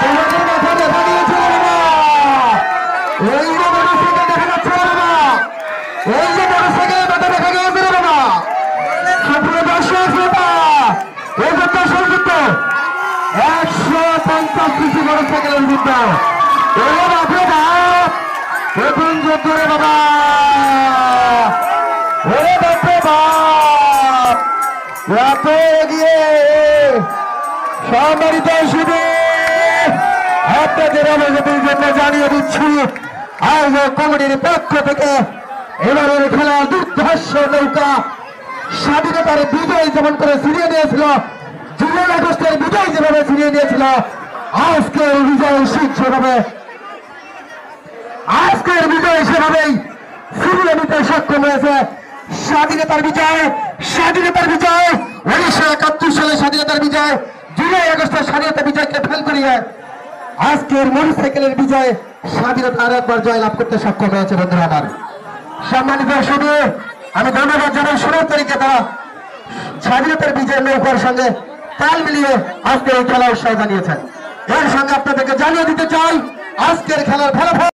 তোমাদের মাথা দেখা দিয়েছে বাবা, এই যে মোটরসাইকেল দেখা যাচ্ছে বাবা, এই যে মোটরসাইকেলের মাথা দেখা গিয়েছে বাবা। সুপ্রিয় দর্শক শ্রোতা, এই যে দর্শক যুদ্ধ 150 সিসি মোটরসাইকেলের যুদ্ধ। ওরে বাপরে বাপ, প্রথম যুদ্ধ রে বাবা, ওরে বাপরে বাপ, এত এগিয়ে। সম্মানিত শুধু আপনাদের অবগতির জন্য জানিয়ে দিচ্ছি, আয়োজক কমিটির পক্ষ থেকে এবারের খেলার দুর্ধর্ষ নৌকা স্বাধীনতার বিজয় যেমন করে ছিনিয়ে নিয়েছিল, জুলাই আগস্টের বিজয় যেভাবে ছিনিয়ে নিয়েছিল, আজকের বিজয় সেভাবে আজকের বিজয় সেভাবেই ছিনিয়ে নিতে সক্ষম হয়েছে। স্বাধীনতার বিজয়, স্বাধীনতার বিজয়, 1971 সালে স্বাধীনতার বিজয়, জুলাই আগস্টের স্বাধীনতা বিজয়কে ফেল করিয়ে আজকের মোটরসাইকেলের বিজয় স্বাধীনতা আর একবার জয়লাভ করতে সক্ষম হয়েছে। বন্ধুরা আমার, সম্মানিত শুধু আমি ধন্যবাদ জানাই 16 তারিখে তারা স্বাধীনতার বিজয় নৌকার সঙ্গে তাল মিলিয়ে আজকে এই খেলা উৎসাহ জানিয়েছেন। এর সঙ্গে আপনাদেরকে জানিয়ে দিতে চাই আজকের খেলার ফলাফল।